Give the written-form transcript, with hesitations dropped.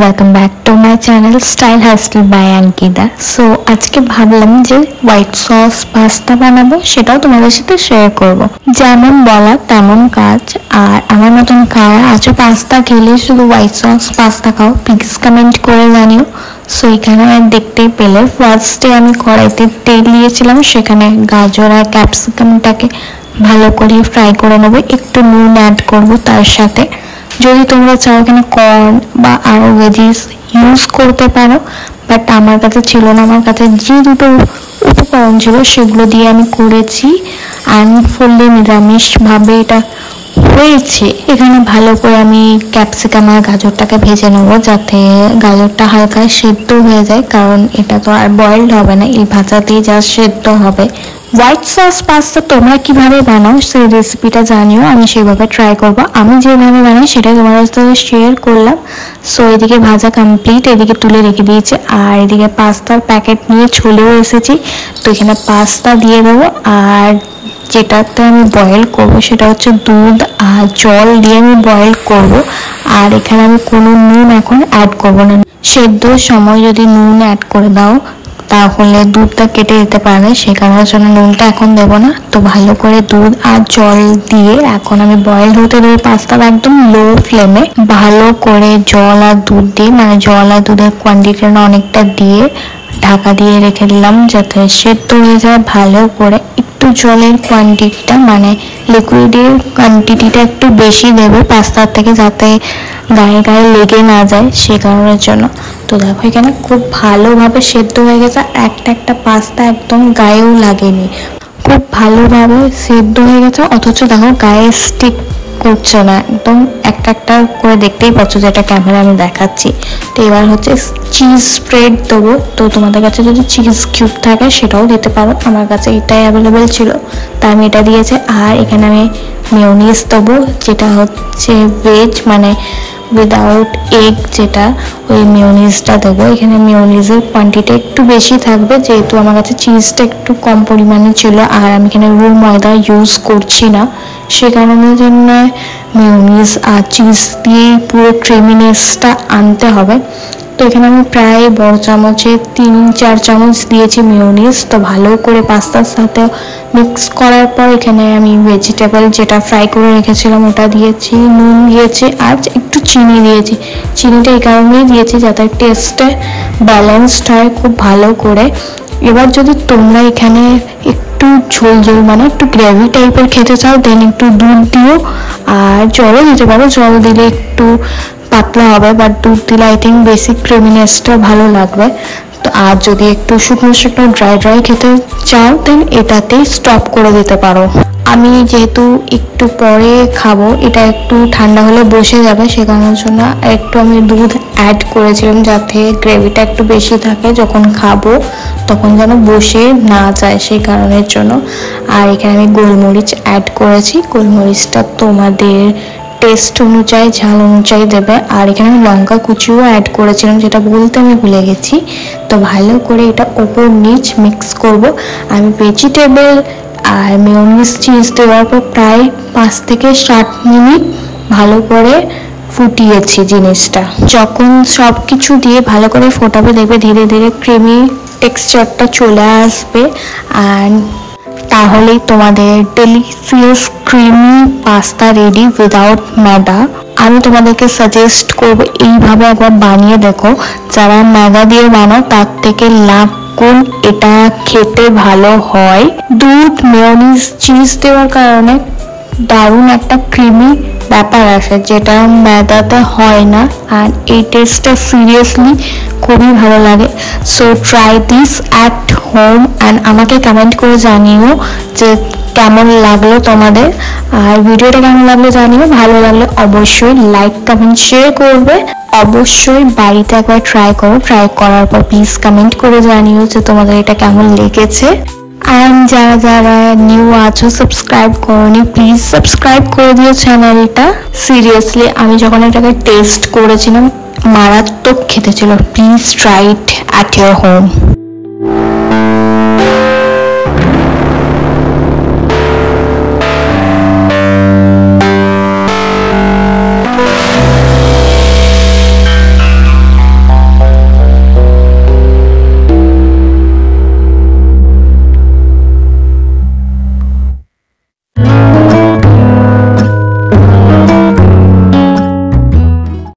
Welcome back to my channel Style Hustle by Ankita. So আজকে ভাবলাম যে হোয়াইট সস পাস্তা বানাবো, সেটাও তোমাদের সাথে শেয়ার করব। যেমন বলা তেমন কাজ। আর আমার মতন কারা আছো পাস্তা খেলে শুধু হোয়াইট সস পাস্তা খাও, প্লিজ কমেন্ট করে জানিও। সো এখানে দেখতেই পেলে ফার্স্টে আমি কড়াইতে তেল দিয়েছিলাম, সেখানে গাজর আর ক্যাপসিকামটাকে ভালো করে ফ্রাই করে নেবো। একটু নুন অ্যাড করবো তার সাথে। যদি তোমরা চাও এখানে কর্ন বা আরো ভেজিস ইউজ করতে পারো, বাট আমার কাছে ছিল না। আমার কাছে যে দুটো উপকরণ ছিল সেগুলো দিয়ে আমি করেছি, আনফুললি নিরামিষ ভাবে এটা হয়েছে। এখানে ভালো করে আমি ক্যাপসিকাম আর গাজরটাকে ভেজে নেবো, যাতে গাজরটা হালকা সেদ্ধ হয়ে যায়, কারণ এটা তো আর বয়েলড হবে না, এই ভাজাতেই যা সেদ্ধ হবে। হোয়াইট সস পাস্তা তোমরা কিভাবে বানাও সেই রেসিপিটা জানিও, আমি সেভাবে ট্রাই করব। আমি যেভাবে বানাই সেটাই তোমাদের সাথে শেয়ার করলাম। সো এদিকে ভাজা কমপ্লিট, এদিকে তুলে রেখে দিয়েছি। আর এদিকে পাস্তার প্যাকেট নিয়ে চলেও এসেছি। তো এখানে পাস্তা দিয়ে দেবো, আর যেটাতে আমি বয়েল করব সেটা হচ্ছে দুধ আর জল দিয়ে আমি বয়েল করব। আর এখানে আমি কোনো নুন এখন অ্যাড করব না। সেদ্ধর সময় যদি নুন অ্যাড করে দাও তাহলে দুধটা কেটে যেতে পারে, সে কারণের জন্য নুনটা এখন দেবো না। তো ভালো করে দুধ আর জল দিয়ে এখন আমি বয়েল হতে দেবো পাস্তা একদম লো ফ্লেমে। ভালো করে জল আর দুধ দিয়ে, মানে জল আর দুধের কোয়ান্টিটিটা অনেকটা দিয়ে ঢাকা দিয়ে রেখে দিলাম, যাতে সেদ্ধ হয়ে যায় ভালো করে। একটু জলের কোয়ান্টিটিটা, মানে লিকুইডের কোয়ান্টিটিটা একটু বেশি দেবে পাস্তার থেকে, যাতে গায়ে গায়ে লেগে না যায়, সে কারণের জন্য। তো দেখো এখানে খুব ভালোভাবে সেদ্ধ হয়ে গেছে, একটা একটা পাস্তা একদম গায়েও লাগেনি, খুব ভালোভাবে সেদ্ধ হয়ে গেছে। অথচ দেখো গায়ে স্টিক করছে না, একদম একটা একটা করে দেখতেই পাচ্ছ, যেটা ক্যামেরা আমি দেখাচ্ছি। তো এবার হচ্ছে চিজ স্প্রেড দেবো। তো তোমাদের কাছে যদি চিজ কিউব থাকে সেটাও দিতে পারো, আমার কাছে এটাই অ্যাভেলেবেল ছিল তাই আমি এটা দিয়েছি। আর এখানে আমি মেয়োনিজ দেবো, যেটা হচ্ছে ভেজ, মানে উইদাউট এগ, যেটা ওই মেয়োনিজটা দেবো। এখানে মেয়োনিজের কোয়ান্টিটি একটু বেশি থাকবে, যেহেতু আমার কাছে চিজটা একটু কম পরিমাণে ছিল, আর আমি এখানে রুম ময়দা ইউজ করছি না, সে কারণের জন্য মেয়োনিজ আর চিজ দিয়েই পুরো ক্রিমিনেসটা আনতে হবে। তো এখানে আমি প্রায় বড় চামচে 3-4 চামচ দিয়েছি মেয়োনিজ। তো ভালো করে পাস্তার সাথে মিক্স করার পর এখানে আমি ভেজিটেবল যেটা ফ্রাই করে রেখেছিলাম ওটা দিয়েছি, নুন দিয়েছি আর একটু চিনি দিয়েছি। চিনিটা এই কারণেই দিয়েছি যাতে টেস্টে ব্যালেন্সড হয় খুব ভালো করে। এবার যদি তোমরা এখানে একটু ঝোল ঝোল, মানে একটু গ্রেভি টাইপের খেতে চাও, দেন একটু দুধ দিও, আর জলও দিতে পারো। জল দিলে একটু পাতলা হবে, বাট দুধ দিলে আই থিঙ্ক বেসিক ক্রিমিনেসটা ভালো লাগবে। তো আর যদি একটু শুকনো শুকনো ড্রাই ড্রাই খেতে চাও দেন এটাতেই স্টপ করে দিতে পারো। আমি যেহেতু একটু পরে খাবো, এটা একটু ঠান্ডা হলে বসে যাবে, সে কারণের জন্য একটু আমি দুধ অ্যাড করেছিলাম, যাতে গ্রেভিটা একটু বেশি থাকে, যখন খাবো তখন যেন বসে না যায়, সেই কারণের জন্য। আর এখানে আমি গোলমরিচ অ্যাড করেছি, গোলমরিচটা তোমাদের টেস্ট অনুযায়ী ঝাল অনুযায়ী দেবে। আর এখানে আমি লঙ্কা কুচিও অ্যাড করেছিলাম, যেটা বলতে আমি ভুলে গেছি। তো ভালো করে এটা ওপর নিচ মিক্স করব। আমি ভেজিটেবল আর মেয়োনিজ চিজ দেওয়ার পর প্রায় 5 থেকে 7 মিনিট ভালো করে ফুটিয়েছি জিনিসটা। যখন সব কিছু দিয়ে ভালো করে ফোটাবে দেখবে ধীরে ধীরে ক্রিমি টেক্সচারটা চলে আসবে, আর তাহলেই তোমাদের delicious creamy pasta ready without maida. আমি তোমাদেরকে সাজেস্ট করবো এইভাবে একবার বানিয়ে দেখো। যারা ম্যাদা দিয়ে বানাও তার থেকে লাখ গুণ এটা খেতে ভালো হয়। দুধ মেয়োনিজ চিজ দেওয়ার কারণে দারুণ একটা ক্রিমি ব্যাপার আসে, যেটা ম্যাদাতে হয় না, আর এই টেস্টটা সিরিয়াসলি খুবই ভালো লাগে। So try this at home and আমাকে কমেন্ট করে জানিও যে কেমন লাগলো তোমাদের, আর ভিডিওটা কেমন লাগলো জানিও। ভালো লাগলে অবশ্যই লাইক কমেন্ট শেয়ার করবে। অবশ্যই বাড়িতে একবার ট্রাই করো, ট্রাই করার পর প্লিজ কমেন্ট করে জানিও যে তোমাদের এটা কেমন লেগেছে। আর যারা যারা নিউ আছো সাবস্ক্রাইব করোনি, প্লিজ সাবস্ক্রাইব করে দিও চ্যানেলটা। সিরিয়াসলি আমি যখন এটাকে টেস্ট করেছিলাম মারাত্মক খেতে ছিল। Please try it at your home.